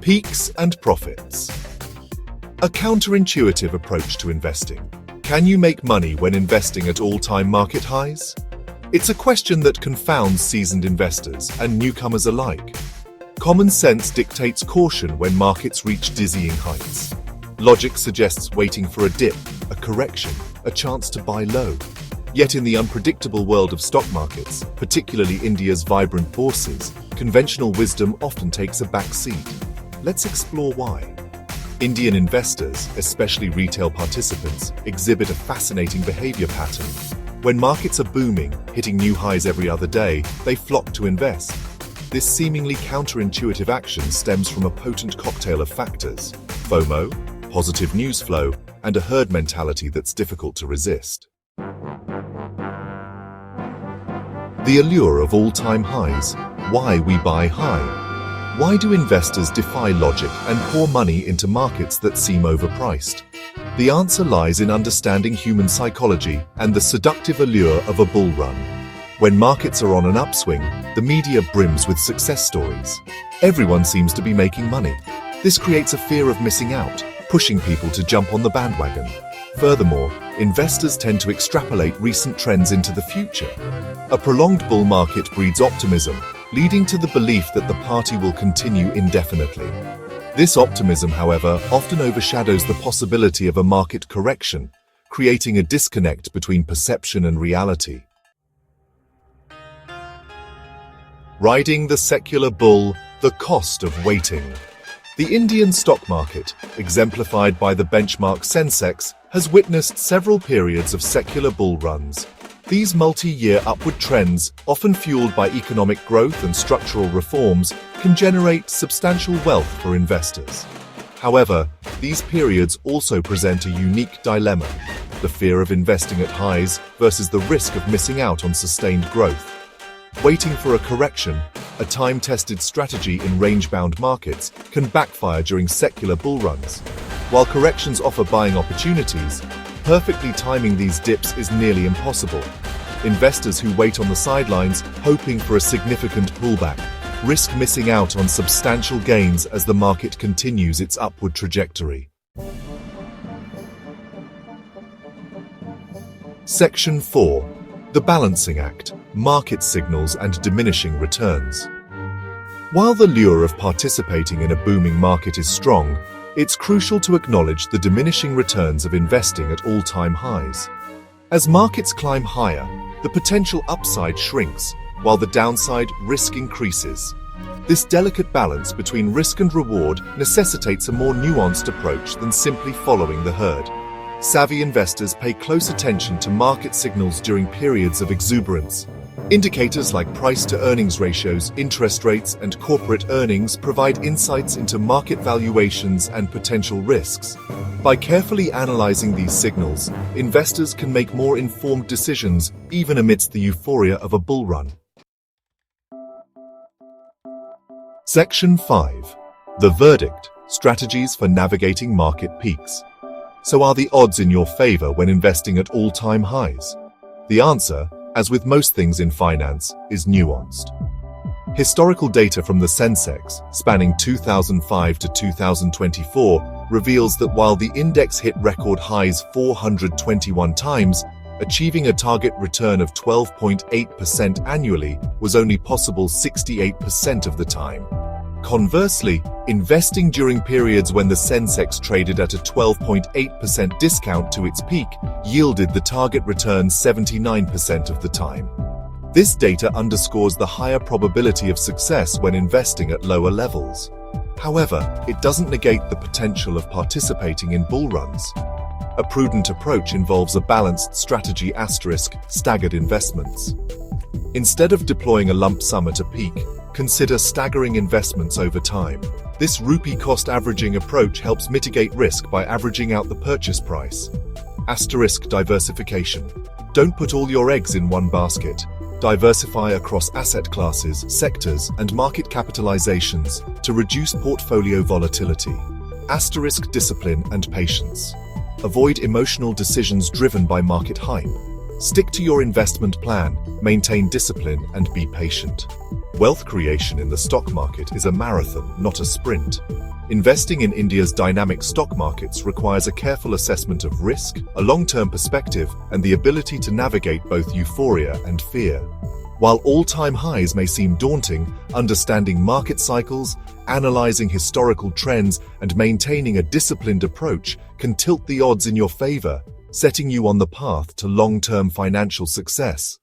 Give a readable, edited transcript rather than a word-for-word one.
Peaks and profits. A counterintuitive approach to investing. Can you make money when investing at all-time market highs? It's a question that confounds seasoned investors and newcomers alike. Common sense dictates caution when markets reach dizzying heights. Logic suggests waiting for a dip, a correction, a chance to buy low. Yet in the unpredictable world of stock markets, particularly India's vibrant bourses, conventional wisdom often takes a back seat. Let's explore why. Indian investors, especially retail participants, exhibit a fascinating behavior pattern. When markets are booming, hitting new highs every other day, they flock to invest. This seemingly counterintuitive action stems from a potent cocktail of factors: FOMO, positive news flow, and a herd mentality that's difficult to resist. The allure of all-time highs. Why we buy high. Why do investors defy logic and pour money into markets that seem overpriced? The answer lies in understanding human psychology and the seductive allure of a bull run. When markets are on an upswing, the media brims with success stories. Everyone seems to be making money. This creates a fear of missing out, pushing people to jump on the bandwagon. Furthermore, investors tend to extrapolate recent trends into the future. A prolonged bull market breeds optimism, leading to the belief that the party will continue indefinitely. This optimism, however, often overshadows the possibility of a market correction, creating a disconnect between perception and reality. Riding the secular bull, the cost of waiting. The Indian stock market, exemplified by the benchmark Sensex, has witnessed several periods of secular bull runs. These multi-year upward trends, often fueled by economic growth and structural reforms, can generate substantial wealth for investors. However, these periods also present a unique dilemma: the fear of investing at highs versus the risk of missing out on sustained growth. Waiting for a correction, a time-tested strategy in range-bound markets, can backfire during secular bull runs. While corrections offer buying opportunities, perfectly timing these dips is nearly impossible. Investors who wait on the sidelines, hoping for a significant pullback, risk missing out on substantial gains as the market continues its upward trajectory. Section 4. The Balancing Act: Market Signals and Diminishing Returns. While the lure of participating in a booming market is strong, it's crucial to acknowledge the diminishing returns of investing at all-time highs. As markets climb higher, the potential upside shrinks, while the downside risk increases. This delicate balance between risk and reward necessitates a more nuanced approach than simply following the herd. Savvy investors pay close attention to market signals during periods of exuberance. Indicators like price-to-earnings ratios, interest rates, and corporate earnings provide insights into market valuations and potential risks. By carefully analyzing these signals, investors can make more informed decisions even amidst the euphoria of a bull run. Section 5. The Verdict: Strategies for Navigating Market Peaks. So are the odds in your favor when investing at all-time highs? The answer, as with most things in finance, is nuanced. Historical data from the Sensex, spanning 2005 to 2024, reveals that while the index hit record highs 421 times, achieving a target return of 12.8% annually was only possible 68% of the time. Conversely, investing during periods when the Sensex traded at a 12.8% discount to its peak yielded the target return 79% of the time. This data underscores the higher probability of success when investing at lower levels. However, it doesn't negate the potential of participating in bull runs. A prudent approach involves a balanced strategy * staggered investments. Instead of deploying a lump sum at a peak, consider staggering investments over time. This rupee cost averaging approach helps mitigate risk by averaging out the purchase price. * diversification. Don't put all your eggs in one basket. Diversify across asset classes, sectors, and market capitalizations to reduce portfolio volatility. * discipline and patience. Avoid emotional decisions driven by market hype. Stick to your investment plan, maintain discipline, and be patient. Wealth creation in the stock market is a marathon, not a sprint. Investing in India's dynamic stock markets requires a careful assessment of risk, a long-term perspective, and the ability to navigate both euphoria and fear. While all-time highs may seem daunting, understanding market cycles, analyzing historical trends, and maintaining a disciplined approach can tilt the odds in your favor, setting you on the path to long-term financial success.